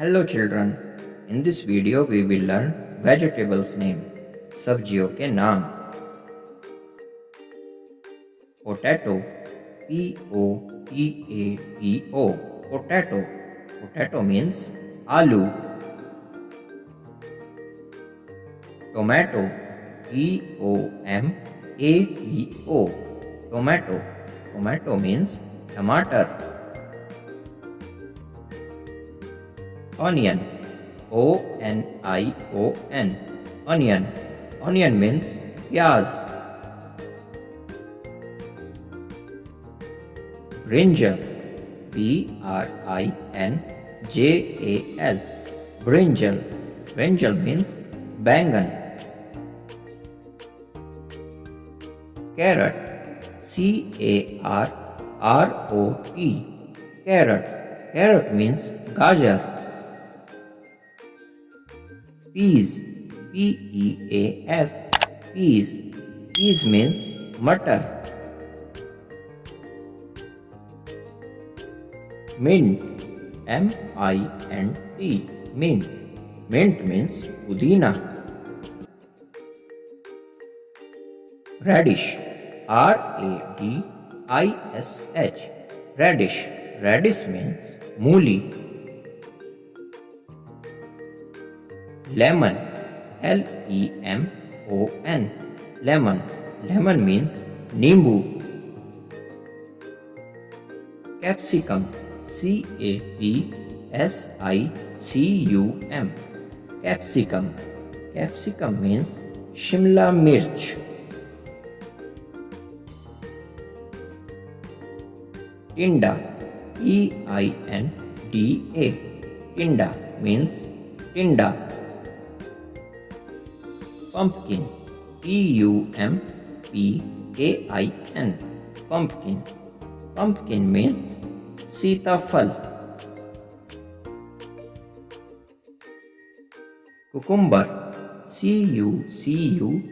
Hello children, in this video we will learn vegetables name, sabjiyo के नाम. Potato, P-O-T-A-T-O, potato. Potato means aloo. Tomato, T-O-M-A-T-O, tomato. Tomato means tomato. Onion, O-N-I-O-N, onion. Onion means pyaz. Brinjal, B-R-I-N-J-A-L, brinjal. Brinjal means bangan. Carrot, C-A-R-R-O-T, carrot. Carrot means gajar. Peas, P-E-A-S, peas. Peas means matar. Mint, M-I-N-T, mint. Mint means pudina. Radish, R-A-D-I-S-H, radish. Radish means mooli. Lemon, L-E-M-O-N, lemon. Lemon means nimbu. Capsicum, C-A-P-S-I-C-U-M, capsicum. Capsicum means Shimla mirch. Tinda, E-I-N-D-A, tinda means tinda. Pumpkin, P-U-M-P-K-I-N, pumpkin. Pumpkin means sitafal. Cucumber, C-U-C-U-M-B-E-R,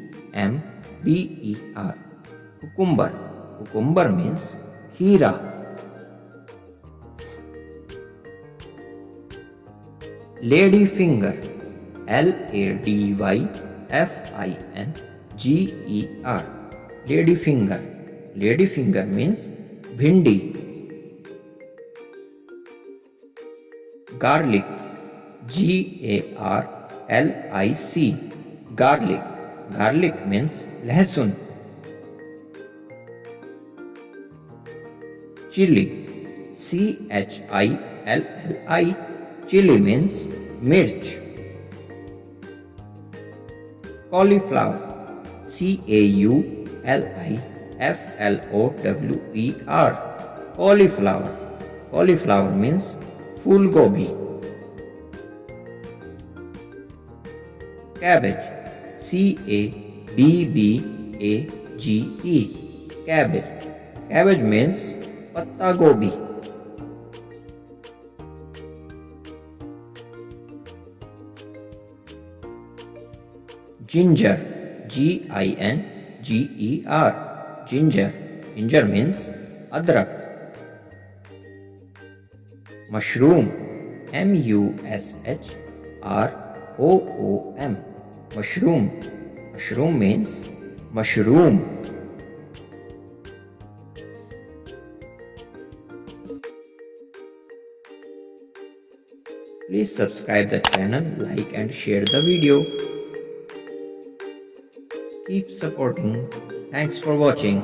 cucumber. Cucumber means khira. Ladyfinger, L-A-D-Y-F-I-N-G-E-R, ladyfinger. Ladyfinger means bhindi. Garlic, G-A-R-L-I-C, garlic. Garlic means lehsun. Chili, C-H-I-L-L-I, chili means mirch. Cauliflower, C-A-U-L-I-F-L-O-W-E-R, cauliflower. Cauliflower means फूल गोभी. Cabbage, C-A-B-B-A-G-E, cabbage. Cabbage means पत्ता गोभी. Ginger, G-I-N-G-E-R, ginger. Ginger means adrak. Mushroom, M-U-S-H-R-O-O-M, mushroom. Mushroom means mushroom. Please subscribe the channel, like and share the video. Keep supporting. Thanks for watching.